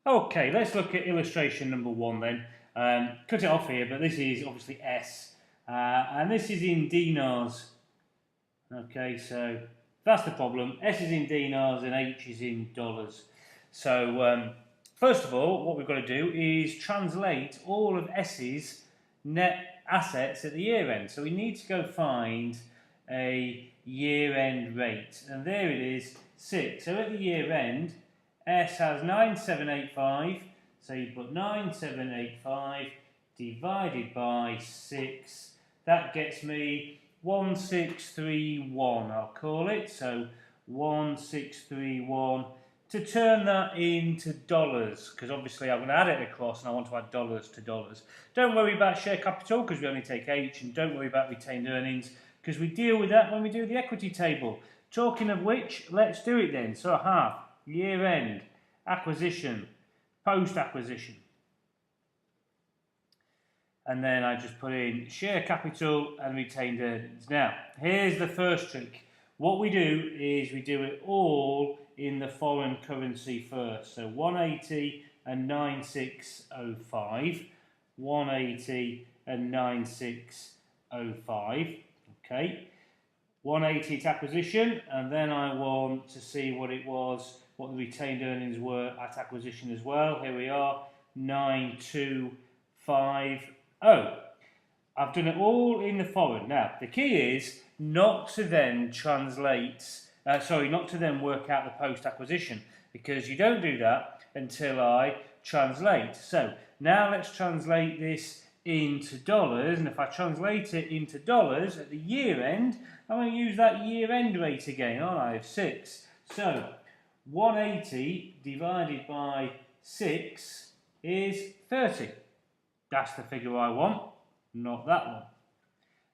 Okay, let's look at illustration number 1 then. Cut it off here, but this is obviously S, and this is in dinars. Okay, so that's the problem. S is in dinars and H is in dollars. So first of all, what we've got to do is translate all of S's net assets at the year end. So we need to go find a year end rate, and there it is, 6. So at the year end, S has 9785, so you put 9785 divided by 6. That gets me 1631, I'll call it. So 1631. To turn that into dollars, because obviously I'm going to add it across and I want to add dollars to dollars. Don't worry about share capital because we only take H, and don't worry about retained earnings because we deal with that when we do the equity table. Talking of which, let's do it then. So I have year end, acquisition, post acquisition. And then I just put in share capital and retained earnings. Now, here's the first trick. What we do is we do it all in the foreign currency first. So 180 and 9605. 180 and 9605. Okay. 180 at acquisition, and then I want to see what it was, what the retained earnings were at acquisition as well. Here we are, 9250. I've done it all in the foreign. Now, the key is not to then not to then work out the post-acquisition, because you don't do that until I translate. So now let's translate this into dollars, and if I translate it into dollars at the year end, I'm going to use that year end rate again, aren't I, of 6. So 180 divided by 6 is 30. That's the figure I want, not that one.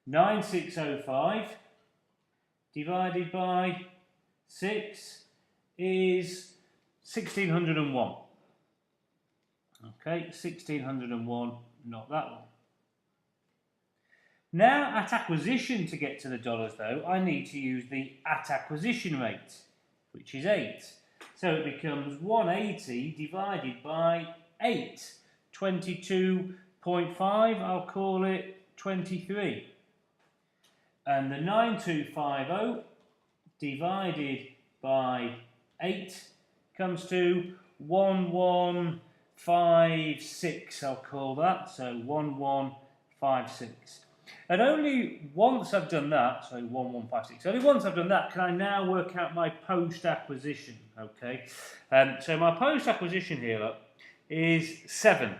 9605 divided by 6 is 1601. Okay, 1601, not that one. Now, at acquisition, to get to the dollars though, I need to use the at acquisition rate, which is 8. So it becomes 180 divided by 8. 22.5, I'll call it 23. And the 9250 divided by 8 comes to 1156, I'll call that. So 1156. And only once I've done that, so 1156, only once I've done that can I now work out my post-acquisition, okay? So my post-acquisition here, look, is 7.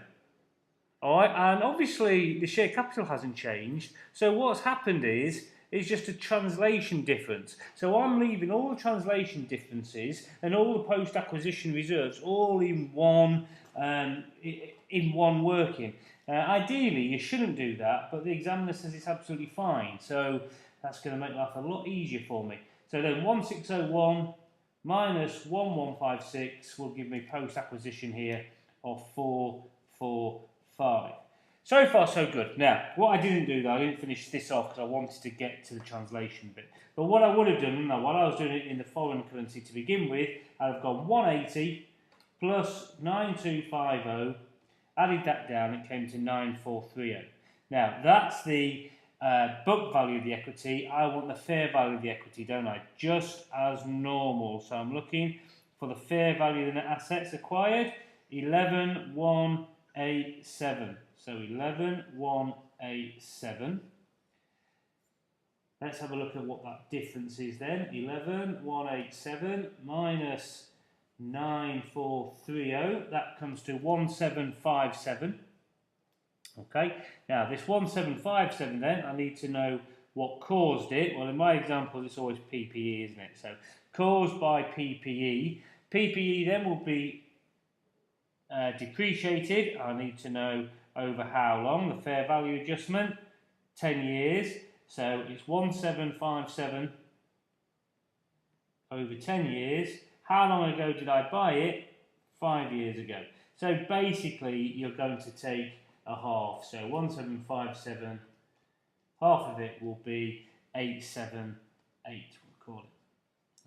All right, and obviously the share capital hasn't changed, so what's happened is just a translation difference. So I'm leaving all the translation differences and all the post-acquisition reserves all in one working. Ideally, you shouldn't do that, but the examiner says it's absolutely fine. So that's going to make life a lot easier for me. So then 1601 minus 1156 will give me post-acquisition here of 445. So far, so good. Now, what I didn't do though, I didn't finish this off because I wanted to get to the translation bit. But what I would have done, now, while I was doing it in the foreign currency to begin with, I'd have gone 180 plus 9250, added that down, it came to 9430. Now, that's the book value of the equity. I want the fair value of the equity, don't I? Just as normal. So I'm looking for the fair value of the net assets acquired, 11187. So 11187. Let's have a look at what that difference is then. 11187 minus 9430. That comes to 1757. Okay. Now this 1757 then, I need to know what caused it. Well, in my example, it's always PPE, isn't it? So caused by PPE. PPE then will be depreciated. I need to know over how long. The fair value adjustment, 10 years. So it's 1757 over 10 years. How long ago did I buy it? 5 years ago. So basically, you're going to take a half. So 1757, half of it will be 878, we'll call it.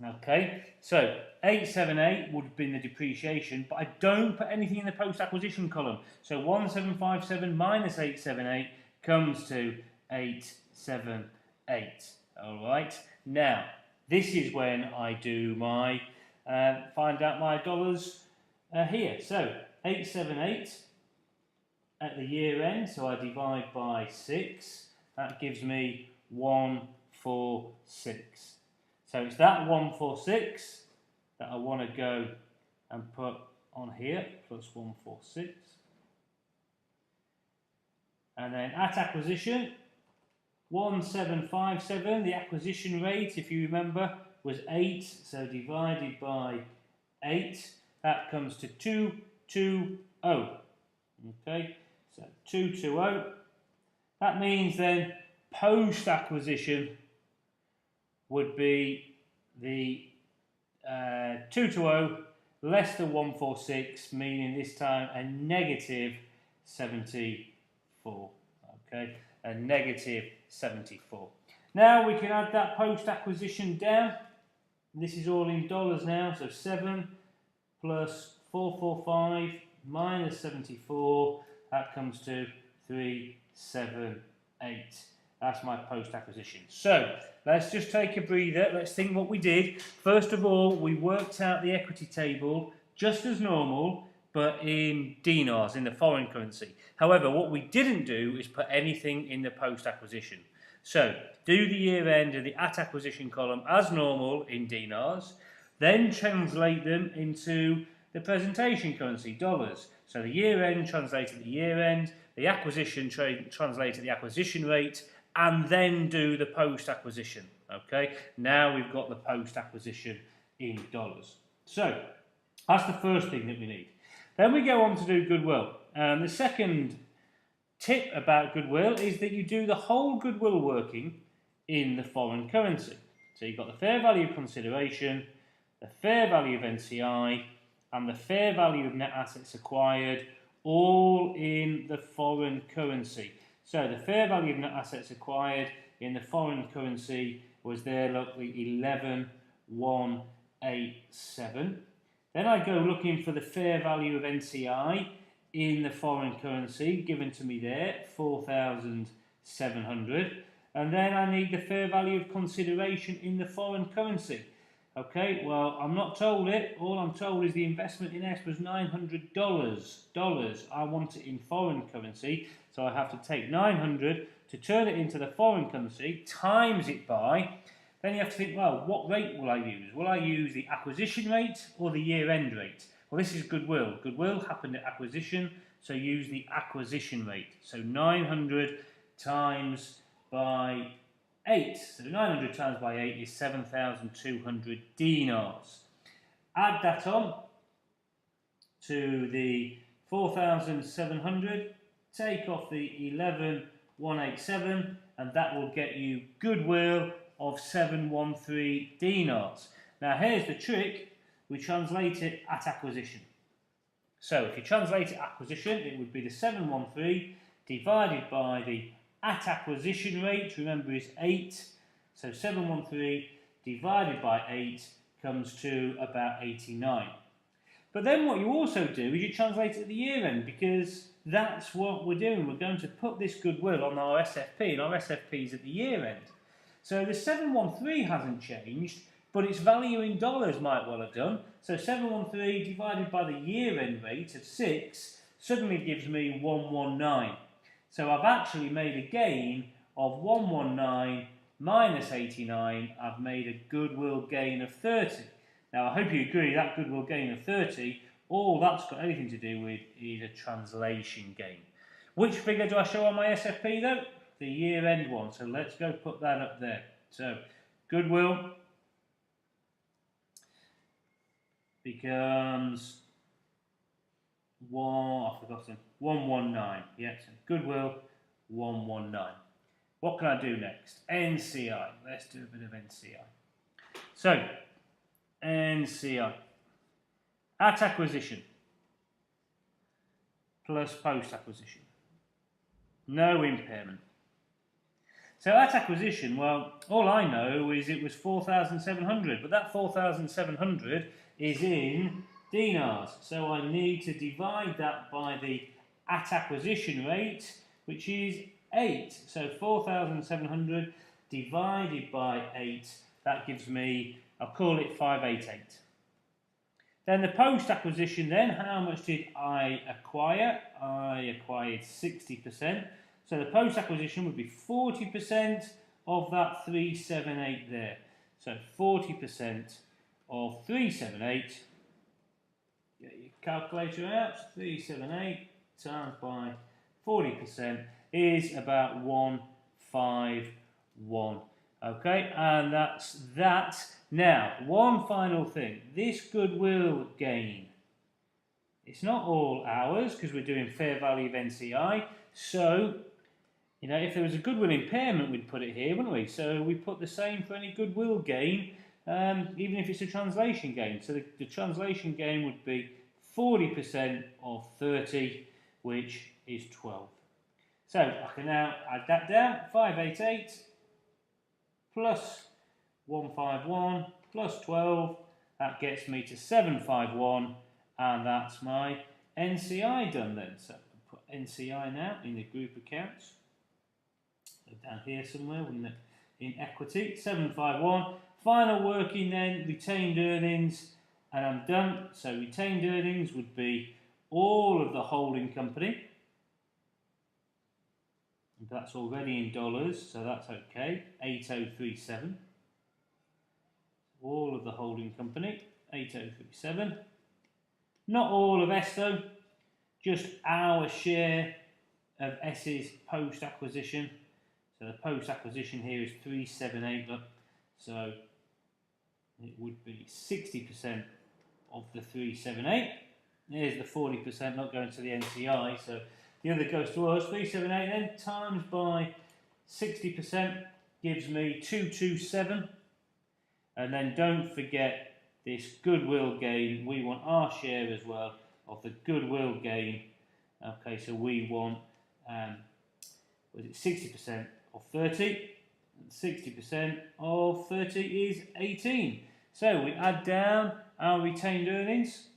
Okay, so 878 would have been the depreciation, but I don't put anything in the post-acquisition column. So 1757 minus 878 comes to 878. All right, now this is when I do my find out my dollars here. So 878 at the year end, so I divide by 6. That gives me 146. So it's that 146 that I want to go and put on here, plus 146. And then at acquisition, 1757, the acquisition rate, if you remember, was 8, so divided by 8, that comes to 220. Okay, so 220. That means then post-acquisition would be the 220 less than 146, meaning this time a negative 74. Okay, a negative 74. Now we can add that post-acquisition down. This is all in dollars now, so 7 plus 445 minus 74, that comes to 378. That's my post-acquisition. So let's just take a breather. Let's think what we did. First of all, we worked out the equity table just as normal, but in dinars, in the foreign currency. However, what we didn't do is put anything in the post-acquisition. So do the year end of the at acquisition column as normal in dinars, then translate them into the presentation currency, dollars. So the year end translated the year end, the acquisition translated the acquisition rate, and then do the post-acquisition. Okay, now we've got the post-acquisition in dollars. So that's the first thing that we need. Then we go on to do goodwill. The second tip about goodwill is that you do the whole goodwill working in the foreign currency. So you've got the fair value of consideration, the fair value of NCI, and the fair value of net assets acquired, all in the foreign currency. So the fair value of net assets acquired in the foreign currency was there, look, the 11,187. Then I go looking for the fair value of NCI in the foreign currency, given to me there, 4,700. And then I need the fair value of consideration in the foreign currency. Okay, well, I'm not told it. All I'm told is the investment in S was $900. I want it in foreign currency, so I have to take 900 to turn it into the foreign currency, times it by. Then you have to think, well, what rate will I use? Will I use the acquisition rate or the year-end rate? Well, this is goodwill. Goodwill happened at acquisition, so use the acquisition rate. So 900 times by 8. So 900 times by 8 is 7,200 dinars. Add that on to the 4,700. Take off the 11,187, and that will get you goodwill of 713 dinars. Now here's the trick. We translate it at acquisition. So if you translate it acquisition, it would be the 713 divided by the at acquisition rate, remember, is 8. So 713 divided by 8 comes to about 89. But then what you also do is you translate it at the year end, because that's what we're doing. We're going to put this goodwill on our SFP, and our SFP is at the year end. So the 713 hasn't changed, but its value in dollars might well have done. So 713 divided by the year end rate of 6 suddenly gives me 119. So I've actually made a gain of 119 minus 89. I've made a goodwill gain of 30. Now I hope you agree that goodwill gain of 30, all that's got anything to do with is a translation gain. Which figure do I show on my SFP though? The year end one. So let's go put that up there. So goodwill becomes 119. Yes, goodwill 119. What can I do next? NCI. Let's do a bit of NCI. So NCI at acquisition plus post acquisition. No impairment. So at acquisition, well, all I know is it was 4,700, but that 4,700 is in dinars. So I need to divide that by the at acquisition rate, which is 8. So 4,700 divided by 8, that gives me, I'll call it 588. Then the post-acquisition then, how much did I acquire? I acquired 60%. So the post-acquisition would be 40% of that 378 there. So 40% of 378, get your calculator out, 378 times by 40% is about 151. Okay, and that's that. Now, one final thing. This goodwill gain, it's not all ours because we're doing fair value of NCI. So, you know, if there was a goodwill impairment, we'd put it here, wouldn't we? So we put the same for any goodwill gain, even if it's a translation gain. So the translation gain would be 40% of 30, which is 12. So I can now add that down, 588 plus 151 plus 12, that gets me to 751, and that's my NCI done then. So I'll put NCI now in the group accounts. Down here somewhere, wouldn't it? In equity, 751. Final working then, retained earnings, and I'm done. So retained earnings would be all of the holding company. That's already in dollars, so that's okay. 8037. All of the holding company, 8037. Not all of S though, just our share of S's post-acquisition. So the post-acquisition here is 378, look. So it would be 60% of the 378. There's the 40% not going to the NCI, so the other goes to us. 378 then times by 60% gives me 227. And then don't forget this goodwill gain. We want our share as well of the goodwill gain. Okay, so we want, was it 60% of 30? And 60% of 30 is 18. So we add down our retained earnings.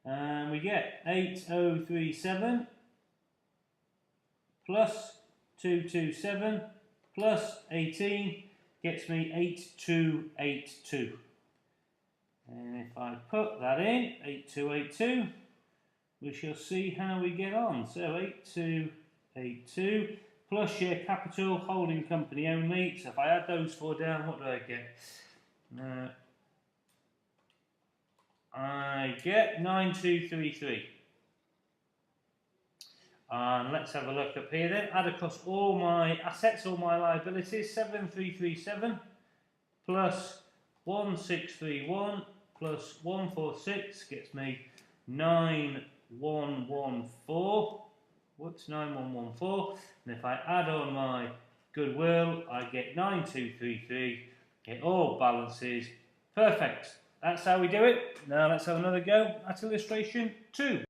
And we get 8037 plus 227 plus 18 gets me 8282. And if I put that in, 8282, we shall see how we get on. So 8282 plus share capital, holding company only. So if I add those four down, what do I get? I get 9233. And let's have a look up here then. Add across all my assets, all my liabilities. 7337 plus 1631 plus 146 gets me 9114. Whoops, 9114. And if I add on my goodwill, I get 9233. It all balances. Perfect. That's how we do it. Now let's have another go at illustration 2.